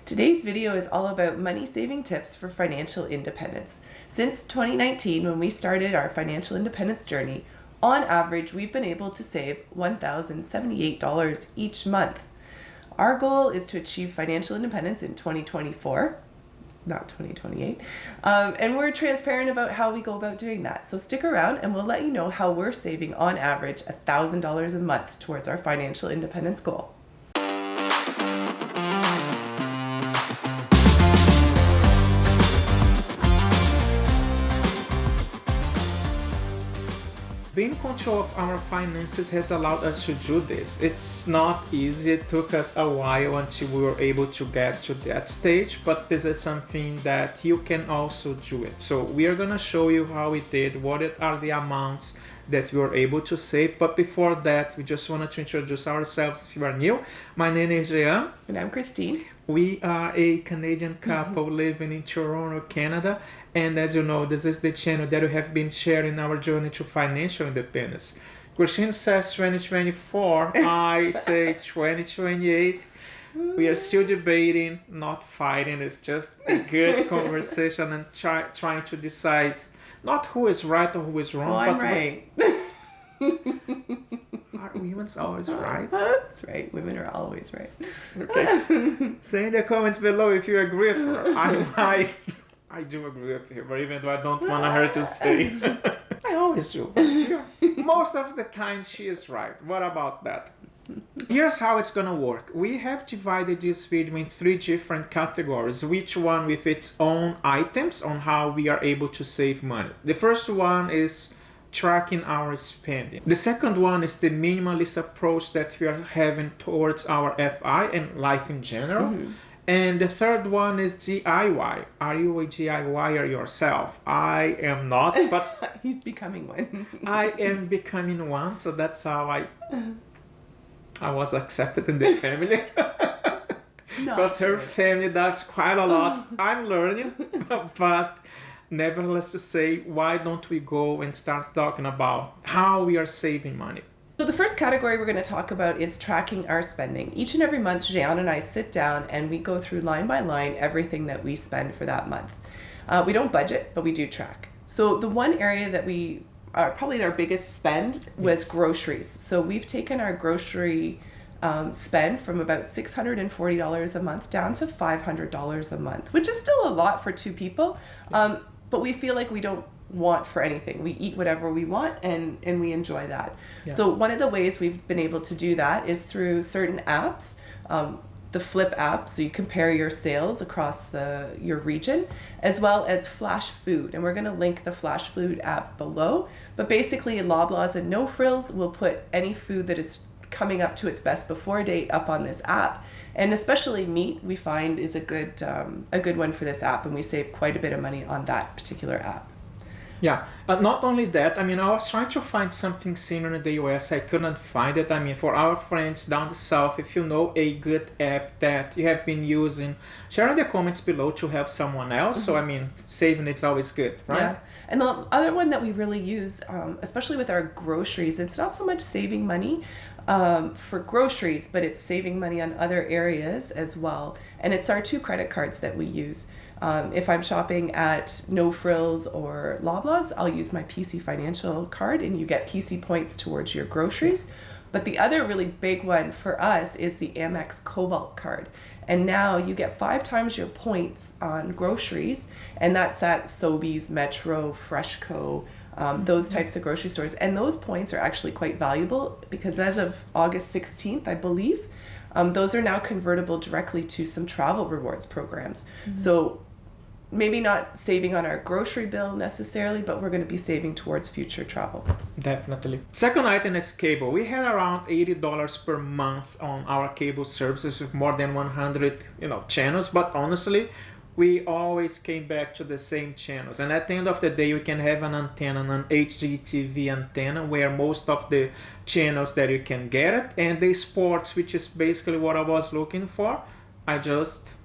Today's video is all about money saving tips for financial independence. Since 2019, when we started our financial independence journey, on average, we've been able to save $1,078 each month. Our goal is to achieve financial independence in 2024, not 2028, and we're transparent about how we go about doing that. So stick around and we'll let you know how we're saving on average $1,000 a month towards our financial independence goal. Being in control of our finances has allowed us to do this. It's not easy. It took us a while until we were able to get to that stage, but this is something that you can also do it. So we are going to show you how we did, what are the amounts that we were able to save. But before that, we just wanted to introduce ourselves if you are new. My name is Jean. And I'm Christine. We are a Canadian couple living in Toronto, Canada. And as you know, this is the channel that we have been sharing our journey to financial independence. Christine says 2024, I say 2028. We are still debating, not fighting. It's just a good conversation and trying to decide not who is right or who is wrong. Well, I'm right. Are women's always right? That's right. Women are always right. Okay. Say in the comments below if you agree with her. I do agree with her, but even though I don't want her to say. I always do. Most of the time she is right. What about that? Here's how it's gonna work. We have divided this video in 3 different categories, each one with its own items on how we are able to save money. The first one is tracking our spending. The second one is the minimalist approach that we are having towards our FI and life in general. And the third one is DIY. Are you a DIYer yourself? I am not, but he's becoming one. I am becoming one, so that's how I was accepted in the family. Because her family does quite a lot. I'm learning, but nevertheless to say, why don't we go and start talking about how we are saving money? So the first category we're going to talk about is tracking our spending. Each and every month, Jean and I sit down and we go through line by line everything that we spend for that month. We don't budget, but we do track. So the one area that we are probably our biggest spend was groceries. So we've taken our grocery spend from about $640 a month down to $500 a month, which is still a lot for 2 people. But we feel like we don't want for anything. We eat whatever we want and we enjoy that. Yeah. So one of the ways we've been able to do that is through certain apps. The Flip app, so you compare your sales across your region, as well as Flash Food. And we're going to link the Flash Food app below. But basically, Loblaws and No Frills will put any food that is coming up to its best before date up on this app. And especially meat, we find is a good one for this app, and we save quite a bit of money on that particular app. Yeah, not only that, I was trying to find something similar in the US. I couldn't find it. For our friends down the south, if you know a good app that you have been using, share in the comments below to help someone else. So, saving it's always good, right? Yeah. And the other one that we really use, especially with our groceries, it's not so much saving money for groceries, but it's saving money on other areas as well. And it's our 2 credit cards that we use. If I'm shopping at No Frills or Loblaws, I'll use my PC Financial card and you get PC points towards your groceries. But the other really big one for us is the Amex Cobalt card. And now you get 5 times your points on groceries, and that's at Sobeys, Metro, Freshco, those types of grocery stores. And those points are actually quite valuable because as of August 16th, I believe, those are now convertible directly to some travel rewards programs. So maybe not saving on our grocery bill necessarily, but we're going to be saving towards future travel. Definitely. Second item is cable. We had around $80 per month on our cable services with more than 100 channels, but honestly, we always came back to the same channels. And at the end of the day, you can have an antenna, an HDTV antenna, where most of the channels that you can get it, and the sports, which is basically what I was looking for, I just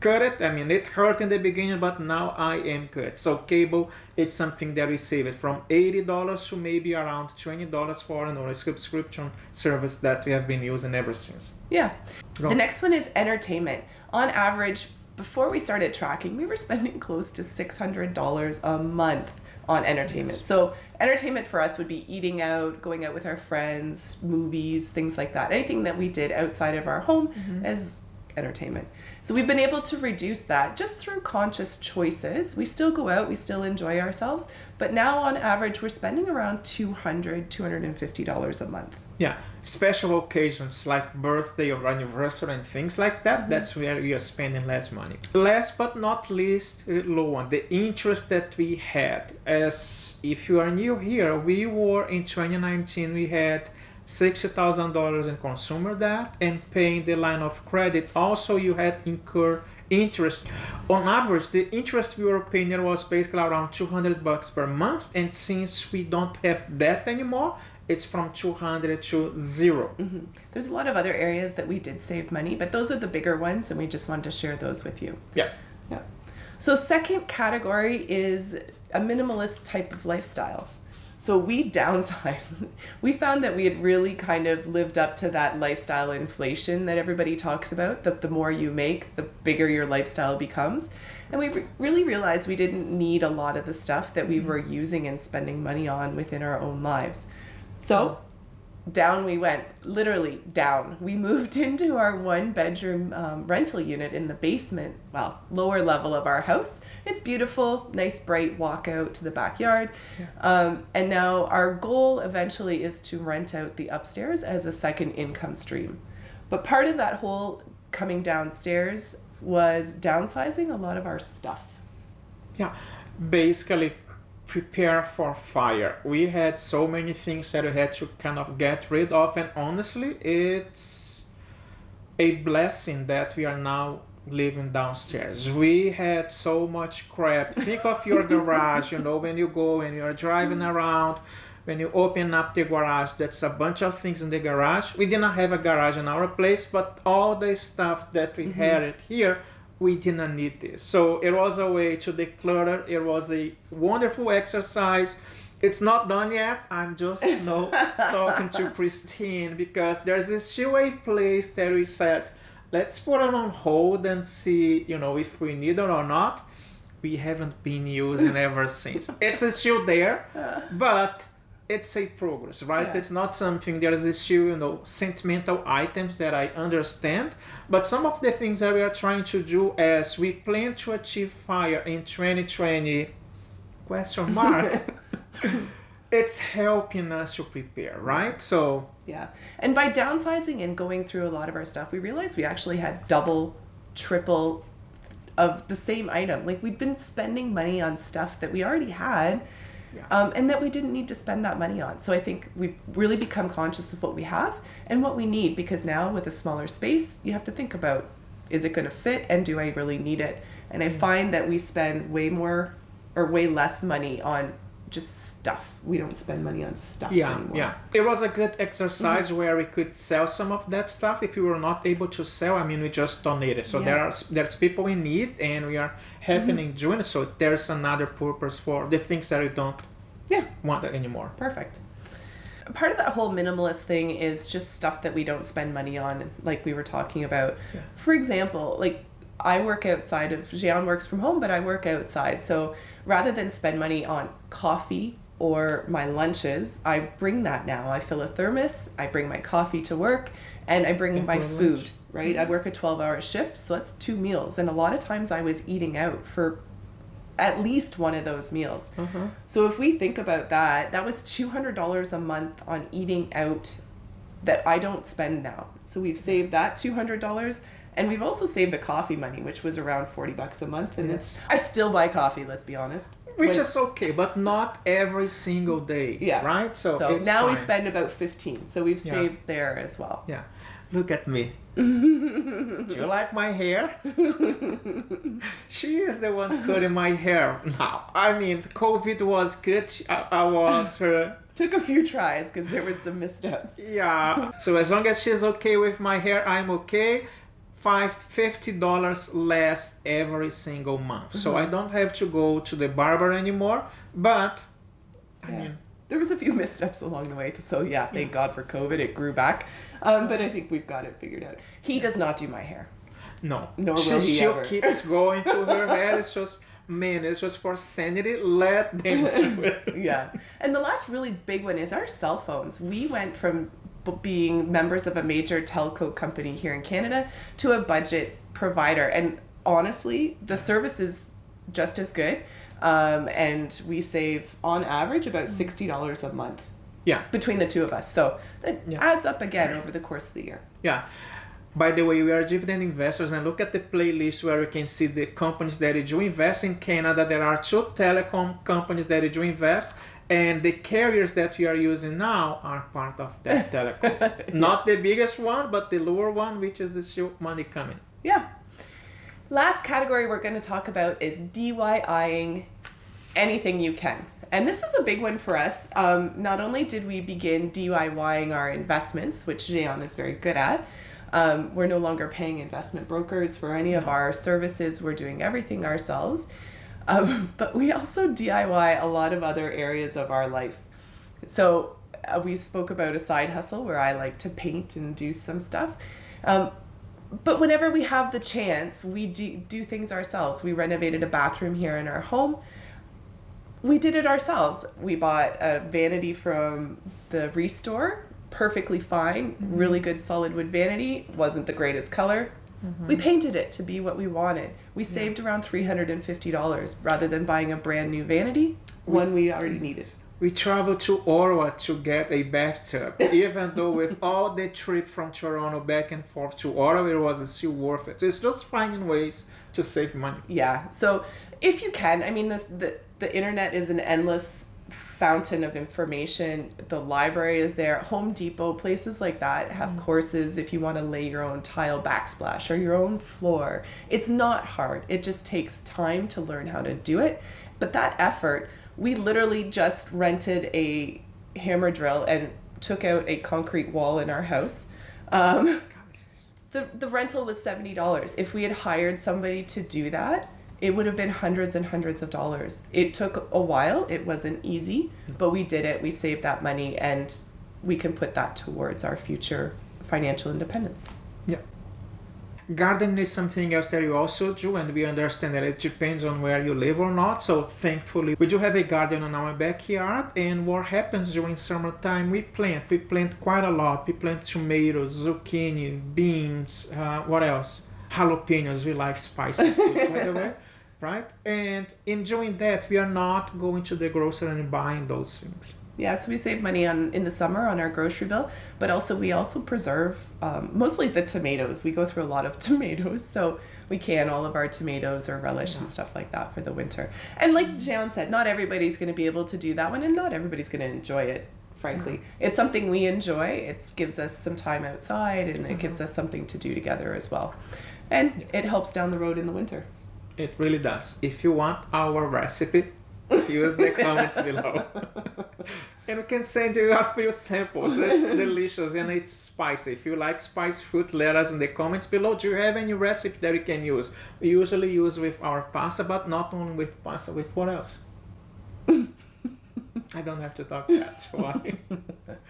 cut it. I mean, it hurt in the beginning, but now I am good. So cable, it's something that we save it from $80 to maybe around $20 for a subscription service that we have been using ever since. Yeah. Go. The next one is entertainment. On average, before we started tracking, we were spending close to $600 a month on entertainment. So entertainment for us would be eating out, going out with our friends, movies, things like that. Anything that we did outside of our home as entertainment. So we've been able to reduce that just through conscious choices. We still go out, we still enjoy ourselves, but now on average we're spending around $250 a month. Yeah, special occasions like birthday or anniversary and things like that, that's where we are spending less money. Last but not least, low one, the interest that we had. As if you are new here, we were in 2019, we had $60,000 in consumer debt and paying the line of credit. Also, you had incur interest. On average, the interest we were paying was basically around $200 per month. And since we don't have that anymore, it's from 200 to 0. There's a lot of other areas that we did save money, but those are the bigger ones, and we just wanted to share those with you. Yeah. So second category is a minimalist type of lifestyle. So we downsized. We found that we had really kind of lived up to that lifestyle inflation that everybody talks about, that the more you make, the bigger your lifestyle becomes. And we really realized we didn't need a lot of the stuff that we were using and spending money on within our own lives. So down we went, literally down. We moved into our 1-bedroom rental unit in the basement, lower level of our house. It's beautiful, nice bright walk out to the backyard. And now our goal eventually is to rent out the upstairs as a second income stream. But part of that whole coming downstairs was downsizing a lot of our stuff. Yeah, basically prepare for fire. We had so many things that we had to kind of get rid of, and honestly, it's a blessing that we are now living downstairs. We had so much crap. Think of your garage, when you go and you're driving around, when you open up the garage, that's a bunch of things in the garage. We did not have a garage in our place, but all the stuff that we had here, we didn't need this. So it was a way to declutter. It was a wonderful exercise. It's not done yet. I'm just talking to Christine because there's still a place that we said, let's put it on hold and see, if we need it or not. We haven't been using ever since. It's still there, but it's a progress, right? Yeah. It's not something, there is still, sentimental items that I understand, but some of the things that we are trying to do as we plan to achieve fire in 2020, question mark, it's helping us to prepare, right? So yeah, and by downsizing and going through a lot of our stuff, we realized we actually had double, triple of the same item. Like we'd been spending money on stuff that we already had, and that we didn't need to spend that money on. So I think we've really become conscious of what we have and what we need, because now with a smaller space, you have to think about, is it going to fit and do I really need it? And I find that we spend way less money on just stuff. We don't spend money on stuff anymore. Yeah. It was a good exercise where we could sell some of that stuff. If we were not able to sell, we just donate it. So there's people in need, and we are helping doing it. So there's another purpose for the things that we don't want anymore. Perfect. Part of that whole minimalist thing is just stuff that we don't spend money on, like we were talking about. Yeah. For example, like I work outside of, Jean works from home, but I work outside. So rather than spend money on coffee or my lunches, I bring that now. I fill a thermos, I bring my coffee to work, and I bring my food, lunch. Right? I work a 12-hour shift, so that's 2 meals. And a lot of times I was eating out for at least one of those meals. So if we think about that, that was $200 a month on eating out that I don't spend now. So we've saved that $200. And we've also saved the coffee money, which was around $40 a month. And I still buy coffee, let's be honest. Which is okay, but not every single day, right? So it's now fine. We spend about 15, so we've saved there as well. Yeah. Look at me. Do you like my hair? She is the one cutting my hair now. COVID was good. I was her. Took a few tries because there was some missteps. Yeah. So as long as she's okay with my hair, I'm okay. $50 less every single month. So I don't have to go to the barber anymore, but I mean, there was a few missteps along the way. So thank God for COVID, it grew back. But I think we've got it figured out. He does not do my hair. no. Nor will he She'll ever. keeps going to her hair. It's just, man, it's just for sanity. Let them do it. Yeah. And the last really big one is our cell phones. We went from being members of a major telco company here in Canada to a budget provider. And honestly, the service is just as good. And we save on average about $60 a month. Yeah. Between the two of us. So it adds up again over the course of the year. Yeah. By the way, we are dividend investors, and look at the playlist where you can see the companies that do invest in Canada. There are 2 telecom companies that do invest, and the carriers that we are using now are part of that telecom. Not the biggest one, but the lower one, which is still money coming. Yeah. Last category we're going to talk about is DIYing anything you can. And this is a big one for us. Not only did we begin DIYing our investments, which Jean is very good at, we're no longer paying investment brokers for any of our services. We're doing everything ourselves. But we also DIY a lot of other areas of our life. So we spoke about a side hustle where I like to paint and do some stuff. But whenever we have the chance, we do things ourselves. We renovated a bathroom here in our home. We did it ourselves. We bought a vanity from the Restore, perfectly fine, really good solid wood vanity, wasn't the greatest color. We painted it to be what we wanted. We saved around $350 rather than buying a brand new vanity, one we already needed. We traveled to Ottawa to get a bathtub, even though with all the trip from Toronto back and forth to Ottawa, it was still worth it. So it's just finding ways to save money. Yeah, so if you can, I mean, the internet is an endless fountain of information. The library is there. Home Depot, places like that have courses if you want to lay your own tile backsplash or your own floor. It's not hard. It just takes time to learn how to do it. But that effort, we literally just rented a hammer drill and took out a concrete wall in our house. The rental was $70. If we had hired somebody to do that, it would have been hundreds and hundreds of dollars. It took a while. It wasn't easy, but we did it. We saved that money, and we can put that towards our future financial independence. Yeah. Gardening is something else that you also do, and we understand that it depends on where you live or not. So thankfully, we do have a garden in our backyard, and what happens during summertime, we plant quite a lot. We plant tomatoes, zucchini, beans, what else? Jalapenos. We like spicy food, by the way, right? And in doing that, we are not going to the grocery and buying those things. Yeah, so we save money in the summer on our grocery bill, but we also preserve mostly the tomatoes. We go through a lot of tomatoes, so we can all of our tomatoes or relish and stuff like that for the winter. And like Jean said, not everybody's going to be able to do that one, and not everybody's going to enjoy it, frankly. It's something we enjoy. It gives us some time outside, and it gives us something to do together as well. And it helps down the road in the winter. It really does. If you want our recipe, use the comments below. And we can send you a few samples. It's delicious and it's spicy. If you like spicy food, let us in the comments below. Do you have any recipe that we can use? We usually use with our pasta, but not only with pasta, with what else? I don't have to talk that. Why?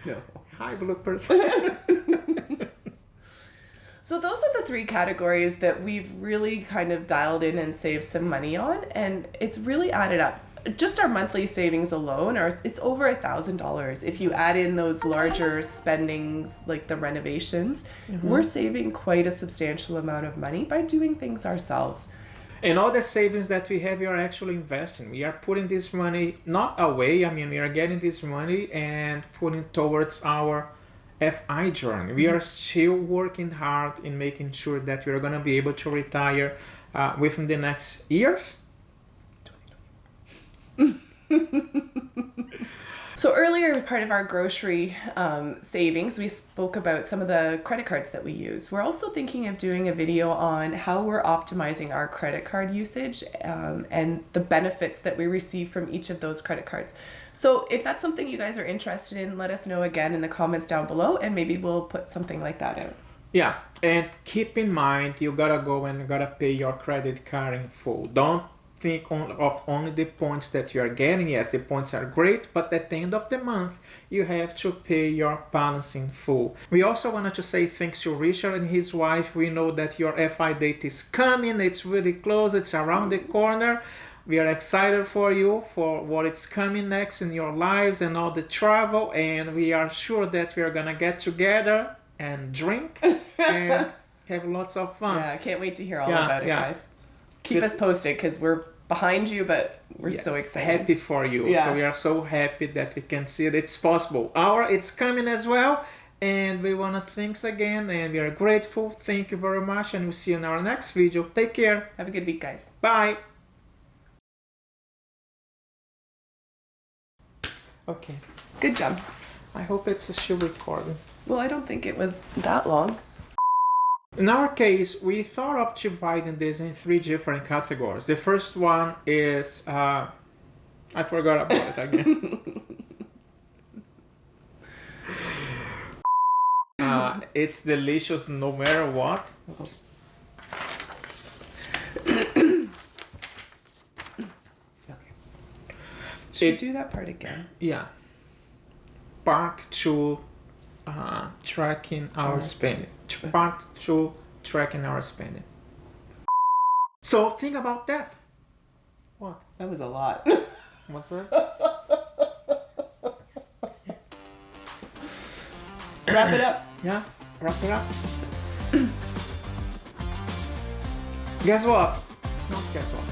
No. Hi, bloopers. So those are the 3 categories that we've really kind of dialed in and saved some money on, and it's really added up. Just our monthly savings alone, it's over $1,000. If you add in those larger spendings like the renovations, we're saving quite a substantial amount of money by doing things ourselves. And all the savings that we have, we are actually investing. We are putting this money not away. I mean, we are getting this money and putting towards our FI journey. We are still working hard in making sure that we are going to be able to retire within the next years. So earlier, part of our grocery savings, we spoke about some of the credit cards that we use. We're also thinking of doing a video on how we're optimizing our credit card usage and the benefits that we receive from each of those credit cards. So if that's something you guys are interested in, let us know again in the comments down below, and maybe we'll put something like that out. Yeah, and keep in mind you gotta go and gotta pay your credit card in full. Don't think of only the points that you are getting. Yes, the points are great, but at the end of the month you have to pay your balance in full. We also wanted to say thanks to Richard and his wife. We know that your FI date is coming. It's really close. It's around the corner. We are excited for you for what is coming next in your lives and all the travel, and we are sure that we are gonna get together and drink and have lots of fun. Yeah, I can't wait to hear all about it, guys. Keep us posted because we're behind you, but we're so excited. Happy for you. Yeah. So we are so happy that we can see it. It's possible. It's coming as well. And we want to thanks again, and we are grateful. Thank you very much, and we'll see you in our next video. Take care. Have a good week, guys. Bye. Okay. Good job. I hope it's still recording. Well, I don't think it was that long. In our case, we thought of dividing this in 3 different categories. The first one is, I forgot about it again. It's delicious no matter what. Should we do that part again? Yeah. Part 2, tracking our spending. Part 2, tracking our spending. So think about that. What? That was a lot. What's that? Wrap it up. Yeah, wrap it up. Guess what? Not guess what.